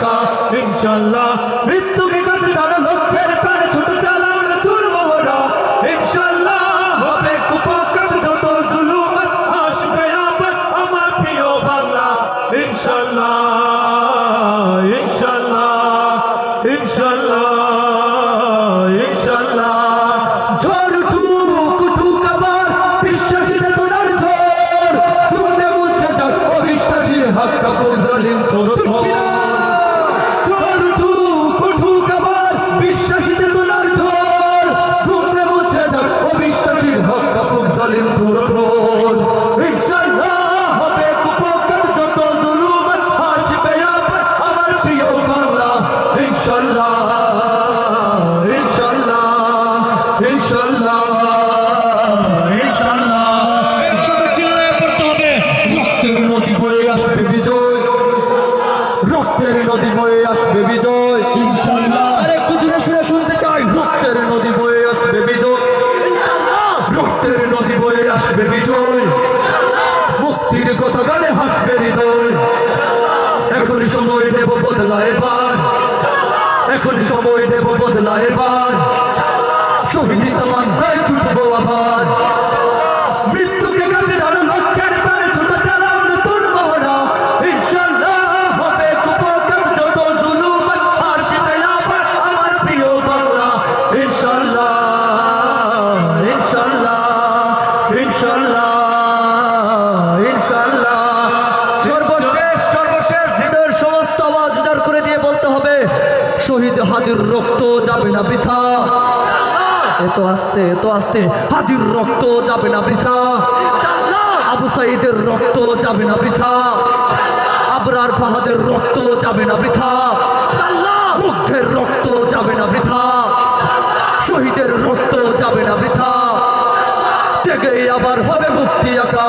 আঁকা ইনশাআল্লাহ মৃত্যুকে কাছে টানো লক্ষ্যের প্রাণে ছুটে চালাও নতুন মহড়া ইনশাআল্লাহ হবে কুপকার যত জুলুমত আসবে আবার আমার প্রিয় বাংলা ইনশাআল্লাহ ইনশাআল্লাহ ইনশাআল্লাহ ইনশাআল্লাহ ঝড় উঠুক উঠুক আবার বিশ্বাসীদের তোরার ঝড় তুমনে মুছে যাক অবিশ্বাসী হক কাপুর জালিম তোর ঝড় উঠুক উঠুক আবার বিশ্বাসীদের তোরার ঝড় তুমনে মুছে যাক অবিশ্বাসী হক কাপুর জালিম তোর ইনশাআল্লাহ হবে কুপকার যত জুলুমত আসবে আবার আমার প্রিয় বাংলা ইনশাআল্লাহ ইনশাআল্লাহ ইনশাআল্লাহ ইনশাআল্লাহ একসাথে চিল্লায়ে পড়তে হবে রক্তের নদী বয়ে আসবে বিজয় রক্তের নদী বয়ে আসবে বিজয় ইনশাআল্লাহ আরে একটু জোরে সুরে শুনতে চাই রক্তের নদী বয়ে আসবে বিজয় ইনশাআল্লাহ রক্তের নদী বয়ে আসবে বিজয় মুক্তির কথা গানে হাসবে হৃদয় এখন সময় দেব বদলা এবার এখন সময় দেব বদলা এবার শহীদ তামান ভাই ছুটবো আবার মৃত্যুকে কাছে ধরো লক্ষ্যের পারে ছোট চালাও নতুন মহড়া ইনশাআল্লাহ হবে কুপকার যত জুলুমত আসবে আবার আমার প্রিয় বাংলা ইনশাআল্লাহ ইনশাআল্লাহ ইনশাআল্লাহ ইনশাআল্লাহ সর্বশেষ হৃদয়ের সমস্ত আওয়াজ উজাড় করে দিয়ে বলতে হবে শহীদ হাদির রক্ত যাবে না বৃথা এত আস্তে হাদির রক্ত যাবে না বৃথা আবু সাঈদের রক্ত যাবে না বৃথা আবরার ফাহাদের রক্ত যাবে না বৃথা মুগ্ধের রক্ত যাবে না বৃথা শহীদের রক্ত যাবে না বৃথা থেকে আবার হবে মুক্তি আঁকা